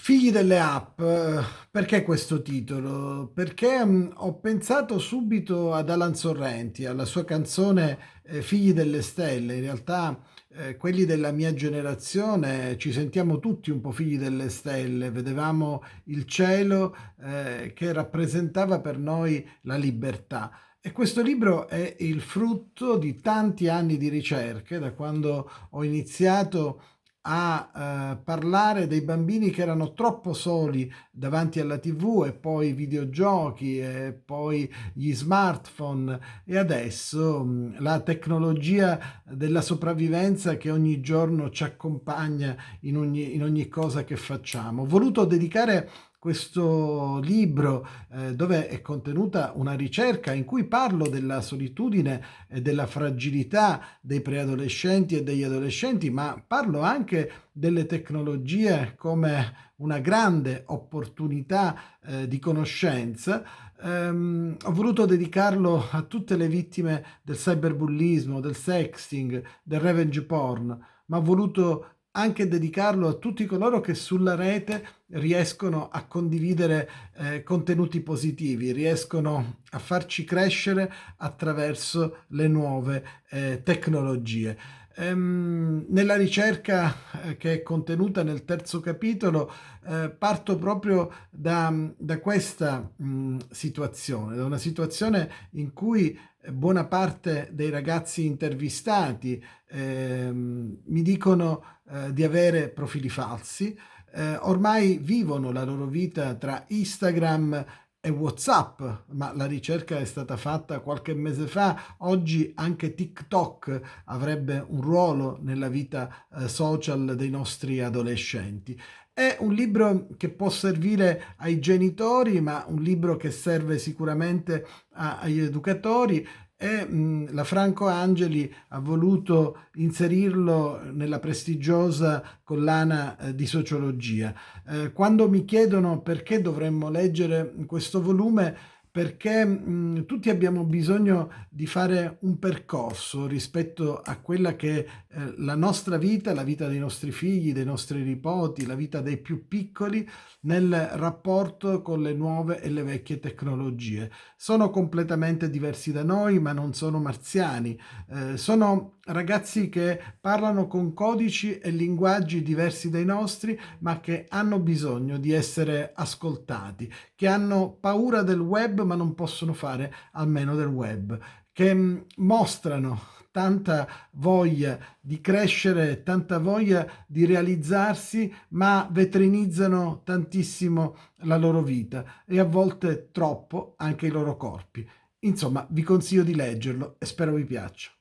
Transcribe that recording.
Figli delle app, perché questo titolo? Perché ho pensato subito ad Alan Sorrenti, alla sua canzone Figli delle stelle. In realtà quelli della mia generazione ci sentiamo tutti un po' figli delle stelle, vedevamo il cielo che rappresentava per noi la libertà. E questo libro è il frutto di tanti anni di ricerche, da quando ho iniziato a parlare dei bambini che erano troppo soli davanti alla TV e poi i videogiochi e poi gli smartphone e adesso la tecnologia della sopravvivenza che ogni giorno ci accompagna in ogni cosa che facciamo. Ho voluto dedicare questo libro dove è contenuta una ricerca in cui parlo della solitudine e della fragilità dei preadolescenti e degli adolescenti, ma parlo anche delle tecnologie come una grande opportunità di conoscenza. Ho voluto dedicarlo a tutte le vittime del cyberbullismo, del sexting, del revenge porn, ma ho voluto anche dedicarlo a tutti coloro che sulla rete riescono a condividere contenuti positivi, riescono a farci crescere attraverso le nuove tecnologie. Nella ricerca che è contenuta nel terzo capitolo parto proprio da questa situazione, da una situazione in cui buona parte dei ragazzi intervistati mi dicono di avere profili falsi, ormai vivono la loro vita tra Instagram e WhatsApp, ma la ricerca è stata fatta qualche mese fa, oggi anche TikTok avrebbe un ruolo nella vita social dei nostri adolescenti. È un libro che può servire ai genitori, ma un libro che serve sicuramente agli educatori e la Franco Angeli ha voluto inserirlo nella prestigiosa collana di sociologia. Quando mi chiedono perché dovremmo leggere questo volume, perché tutti abbiamo bisogno di fare un percorso rispetto a quella che è la nostra vita, la vita dei nostri figli, dei nostri nipoti, la vita dei più piccoli nel rapporto con le nuove e le vecchie tecnologie. Sono completamente diversi da noi, ma non sono marziani. Sono ragazzi che parlano con codici e linguaggi diversi dai nostri, ma che hanno bisogno di essere ascoltati, che hanno paura del web, ma non possono fare a meno del web, che mostrano tanta voglia di crescere, tanta voglia di realizzarsi, ma vetrinizzano tantissimo la loro vita e a volte troppo anche i loro corpi. Insomma, vi consiglio di leggerlo e spero vi piaccia.